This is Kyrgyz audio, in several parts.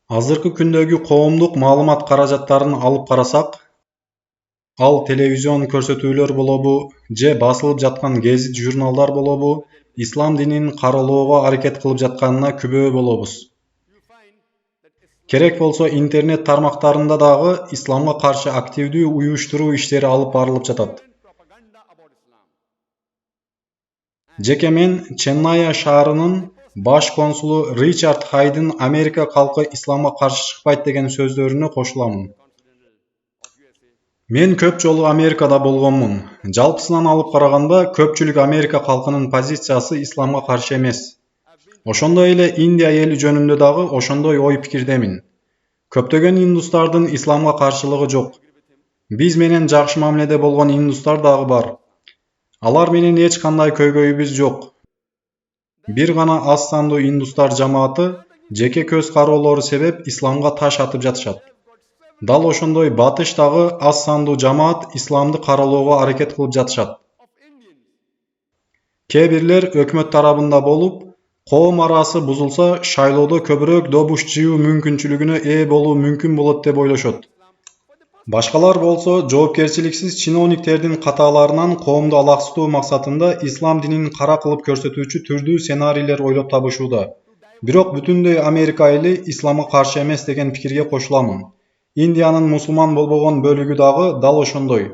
Азыркы күндөгү коомдук маалымат каражаттарын алып карасак, ал телевизион көрсөтүүлөр болобу, же басылып жаткан гезит журналдар болобу, ислам динин каралоого аракет кылып жатканына күбө болобуз. Керек болсо интернет тармактарында дагы исламга каршы активдүү уюштуруу иштери алып барылып жатат. Жеке мен Ченная шаарынын баш консулу Ричард Хайдын Америка калкы исламга каршы чыкпайт деген сөздөрүнө кошуламын. Мен көп жолу Америкада болгонмун. Жалпысынан алып караганда көпчүлүк Америка калкынын позициясы исламга каршы эмес. Ошондой эле Индия эли жөнүндө дагы ошондой ой пикирдемин. Көптөгөн индустардын исламга каршылыгы жок. Биз менен жакшы мамиледе болгон индустар дагы бар. Алар менен эч кандай көйгөйүбүз жок. Бир гана аз сандуу индустар жамааты жеке көз кароолору себеп исламга таш атып жатышат. Дал ошондой батыш дагы аз сандуу жамаат исламды каралоого аракет кылып жатышат. Кээ бирлер өкмөт тарабында болуп, коом арасы бузулса, шайлоодо көбүрөөк добуш жыйуу мүмкүнчүлүгүнө ээ болуу мүмкүн болот деп ойлошот. Башкалар болсо жоопкерчиликсиз чиновниктердин каталарынан коомду алаксытуу максатында ислам динин кара кылып көрсөтүүчү түрдүү сценарийлер ойлоп табышууда. Бирок бүтүндөй Америка эли исламга каршы эмес деген пикирге кошуламын. Индиянын мусулман болбогон бөлүгү дагы дал ошондой.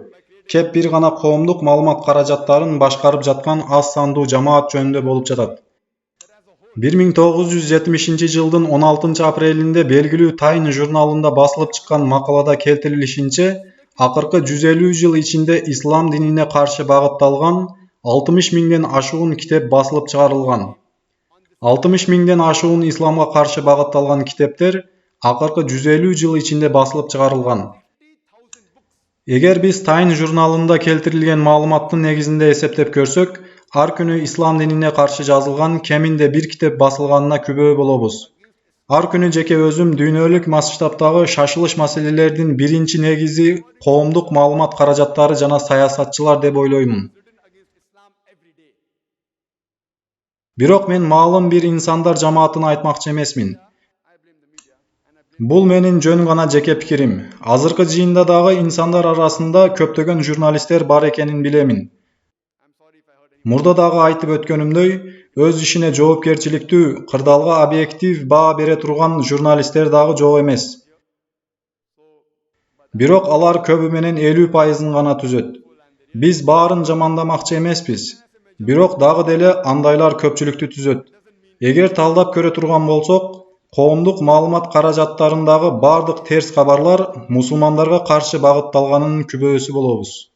Кеп бир гана коомдук маалымат каражаттарын башкарып жаткан аз сандуу жамаат жөнүндө болуп жатат. 1970 жылдын 16 апрелинде белгилүү Time журналында басылып чыккан макалада келтирилишинче, акыркы 150 жыл ичинде ислам динине каршы багытталган 60 миңден ашуун китеп басылып чыгарылган. 60 миңден ашуун исламга каршы багытталган китептер акыркы 150 жыл ичинде басылып чыгарылган. Эгер биз Time журналында келтирилген маалыматтын негизинде эсептеп көрсөк, ар күнү ислам динине каршы жазылган кеминде бир китеп басылганына күбө болобуз. Ар күнү жеке өзүм дүйнөлүк масштабтагы шашылыш маселелердин биринчи негизи коомдук маалымат каражаттары жана саясатчылар деп ойлоймун. Бирок мен маалым бир инсандар жамаатын айтмакчы эмесмин. Бул менин жөн гана жеке пикирим. Азыркы жыйында дагы инсандар арасында көптөгөн журналисттер бар экенин билемин. Мурда дагы айтып өткөнүмдөй, өз ишине жоопкерчиликтүү, кырдаалга объектив баа бере турган журналисттер дагы жок эмес. Бирок алар көбү менен 50% гана түзөт. Биз баарын жамандамакчы эмеспиз. Бирок дагы деле андайлар көпчүлүктү түзөт. Эгер талдап көрө турган болсок, коомдук маалымат каражаттарындагы бардык терс кабарлар мусулмандарга каршы багытталганынын күбөсү болобуз.